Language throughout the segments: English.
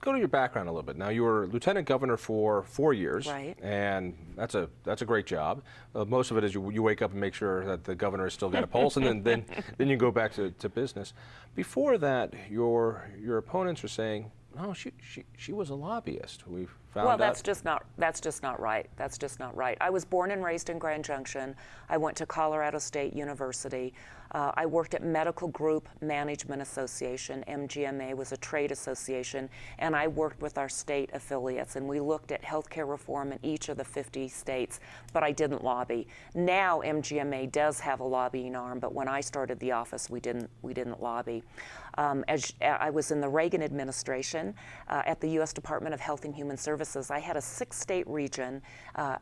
Go to your background a little bit. Now, you were lieutenant governor for 4 years, Right. and that's a great job. Most of it is you wake up and make sure that the governor has still got a pulse, and then you go back to business. Before that, your opponents are saying, no, she was a lobbyist. We found out. That's just not right. That's just not right. I was born and raised in Grand Junction. I went to Colorado State University. I worked at Medical Group Management Association. MGMA was a trade association, and I worked with our state affiliates, and we looked at healthcare reform in each of the 50 states, but I didn't lobby. Now MGMA does have a lobbying arm, but when I started the office, we didn't lobby. As I was in the Reagan administration at the U.S. Department of Health and Human Services, I had a 6-state region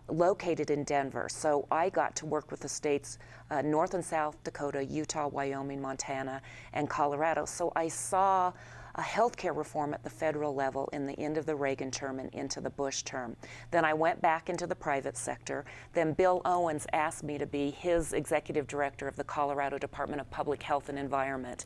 located in Denver. So I got to work with the states North and South Dakota, Utah, Wyoming, Montana, and Colorado. So I saw a healthcare reform at the federal level in the end of the Reagan term and into the Bush term. Then I went back into the private sector. Then Bill Owens asked me to be his executive director of the Colorado Department of Public Health and Environment,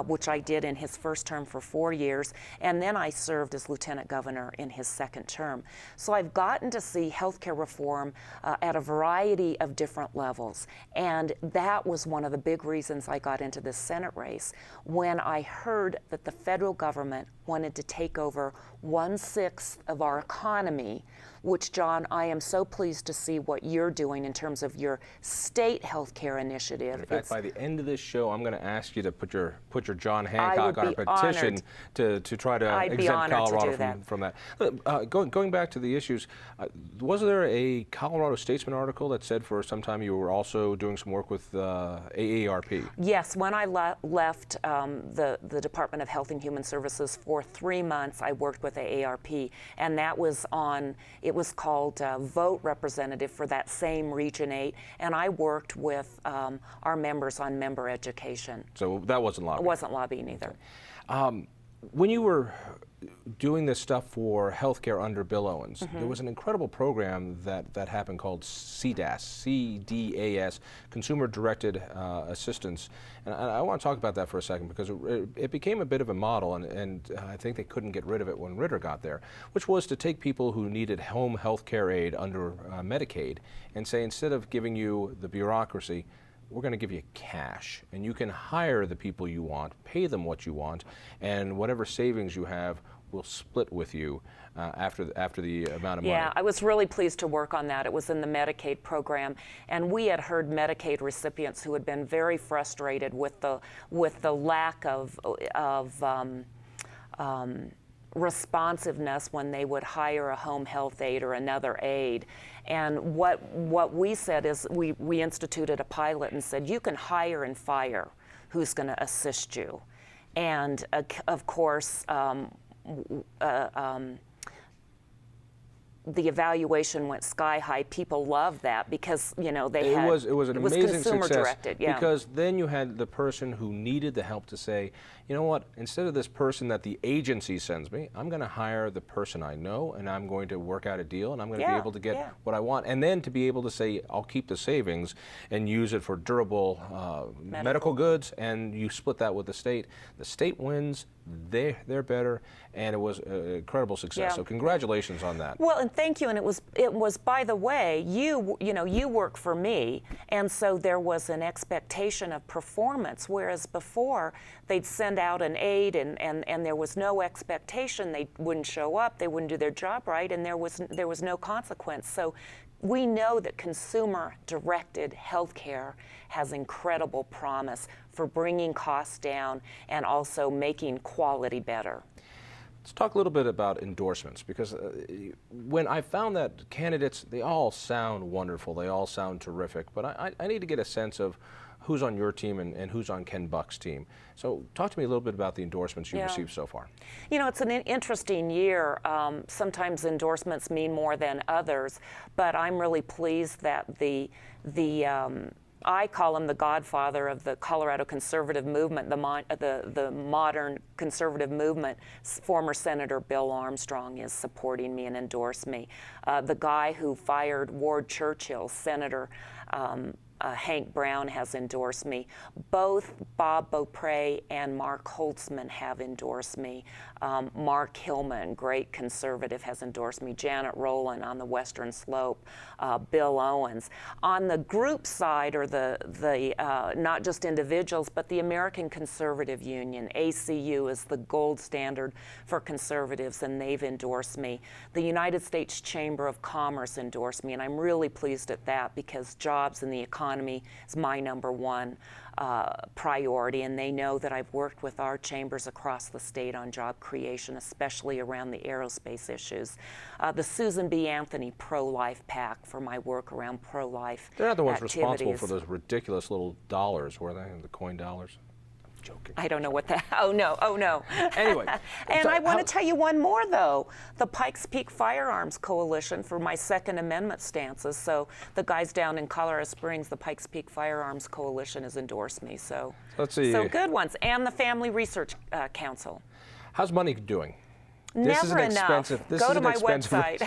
which I did in his first term for 4 years. And then I served as lieutenant governor in his second term. So I've gotten to see healthcare reform at a variety of different levels. And that was one of the big reasons I got into this Senate race. When I heard that the federal government wanted to take over 1/6 of our economy, which, John, I am so pleased to see what you're doing in terms of your state healthcare initiative. In fact, by the end of this show, I'm going to ask you to put your John Hancock on a petition to try to exempt Colorado from that. Going back to the issues, was there a Colorado Statesman article that said for some time you were also doing some work with AARP? Yes, when I left the Department of Health and Human Services for 3 months, I worked with AARP, and that was it was called Vote Representative for that same Region 8, and I worked with our members on member education. So that wasn't lobbying? It wasn't lobbying either. When you were doing this stuff for healthcare under Bill Owens, there was an incredible program that happened called CDAS, C-D-A-S, Consumer Directed Assistance. And I want to talk about that for a second because it became a bit of a model, and I think they couldn't get rid of it when Ritter got there, which was to take people who needed home health care aid under Medicaid and say, instead of giving you the bureaucracy, we're going to give you cash, and you can hire the people you want, pay them what you want, and whatever savings you have, we'll split with you after the amount of money. Yeah, I was really pleased to work on that. It was in the Medicaid program, and we had heard Medicaid recipients who had been very frustrated with the lack of responsiveness when they would hire a home health aide or another aide. And what we said is we instituted a pilot and said, you can hire and fire who's going to assist you. And of course, the evaluation went sky high. People loved that because, you know, it was an amazing consumer success directed, yeah. Because then you had the person who needed the help to say, you know what, instead of this person that the agency sends me, I'm going to hire the person I know, and I'm going to work out a deal, and I'm going to be able to get what I want. And then to be able to say, I'll keep the savings and use it for durable medical goods, and you split that with the state. The state wins, they're better, and it was an incredible success. So congratulations on that. Well, and thank you. And it was by the way, you work for me, and so there was an expectation of performance, whereas before they'd send out an aide and there was no expectation. They wouldn't show up, they wouldn't do their job right, and there was no consequence. So we know that consumer-directed healthcare has incredible promise for bringing costs down and also making quality better. Let's talk a little bit about endorsements, because when I found that candidates, they all sound wonderful, they all sound terrific, but I need to get a sense of who's on your team and who's on Ken Buck's team. So talk to me a little bit about the endorsements you've received so far. You know, it's an interesting year. Sometimes endorsements mean more than others, but I'm really pleased that I call him the godfather of the Colorado conservative movement, the modern conservative movement. Former Senator Bill Armstrong is supporting me and endorsed me. The guy who fired Ward Churchill, Senator Hank Brown has endorsed me. Both Bob Beaupre and Mark Holtzman have endorsed me. Mark Hillman, great conservative, has endorsed me. Janet Rowland on the Western Slope. Bill Owens. On the group side, or the not just individuals, but the American Conservative Union, ACU, is the gold standard for conservatives, and they've endorsed me. The United States Chamber of Commerce endorsed me, and I'm really pleased at that because jobs in the economy is my #1 priority, and they know that I've worked with our chambers across the state on job creation, especially around the aerospace issues. The Susan B. Anthony Pro-Life PAC for my work around pro-life They're not the ones activities. responsible for those ridiculous little dollars, were they? The coin dollars? Joking. I don't know what that, oh no. Anyway. And so I want to tell you one more though. The Pikes Peak Firearms Coalition for my Second Amendment stances. So the guys down in Colorado Springs, the Pikes Peak Firearms Coalition has endorsed me. So, let's see. So good ones. And the Family Research Council. How's money doing? Never enough. Go to my website.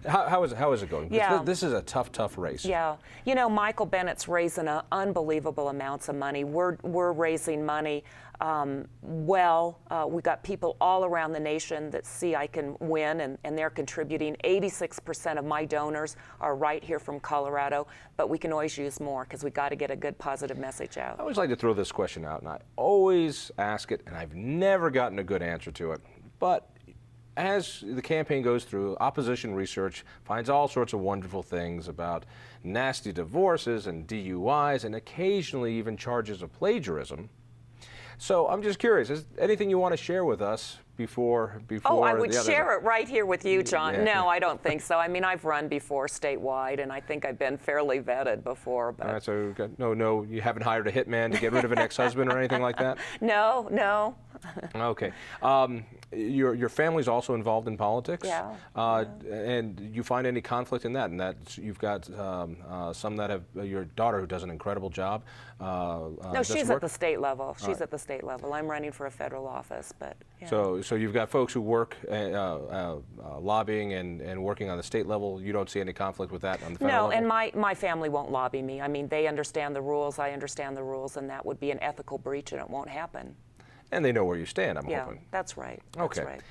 How is it going? Yeah. This is a tough race. Yeah. You know, Michael Bennett's raising unbelievable amounts of money. We're raising money. We got people all around the nation that see I can win, and they're contributing. 86% of my donors are right here from Colorado, but we can always use more because we got to get a good positive message out. I always like to throw this question out, and I always ask it, and I've never gotten a good answer to it. But as the campaign goes through, opposition research finds all sorts of wonderful things about nasty divorces and DUIs, and occasionally even charges of plagiarism. So I'm just curious, is anything you want to share with us before Oh, I would share it right here with you, John. Yeah. No, I don't think so. I mean, I've run before statewide, and I think I've been fairly vetted before. But all right, so no, you haven't hired a hitman to get rid of an ex-husband or anything like that? No. Okay. Your family's also involved in politics? Yeah. And you find any conflict in that? And that you've got some that have, your daughter who does an incredible job. No, she's at the state level. She's at the state level. I'm running for a federal office, but. Yeah. So you've got folks who work lobbying and working on the state level. You don't see any conflict with that on the federal level? No, and my family won't lobby me. I mean, they understand the rules. I understand the rules, and that would be an ethical breach, and it won't happen. And they know where you stand, I'm hoping. Yeah, that's right. Okay. That's right.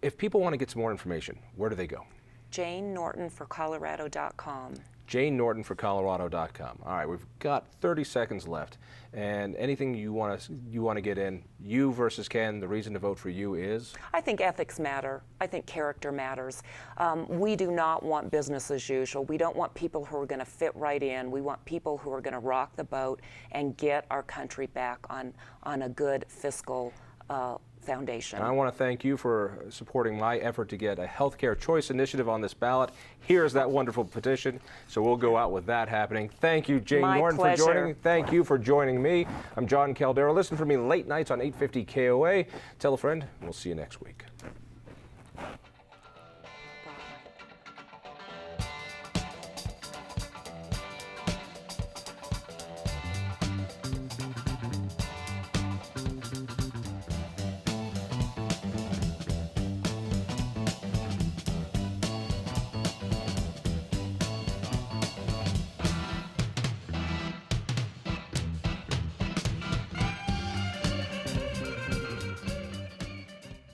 If people want to get some more information, where do they go? JaneNortonForColorado.com. JaneNortonForColorado.com. All right, we've got 30 seconds left, and anything you want to get in, you versus Ken, the reason to vote for you is? I think ethics matter. I think character matters. We do not want business as usual. We don't want people who are going to fit right in. We want people who are going to rock the boat and get our country back on a good fiscal foundation. And I want to thank you for supporting my effort to get a healthcare choice initiative on this ballot. Here's that wonderful petition, so we'll go out with that happening. Thank you, Jane Norton, for joining. Thank you for joining me. I'm Jon Caldara. Listen for me late nights on 850 KOA. Tell a friend, and we'll see you next week.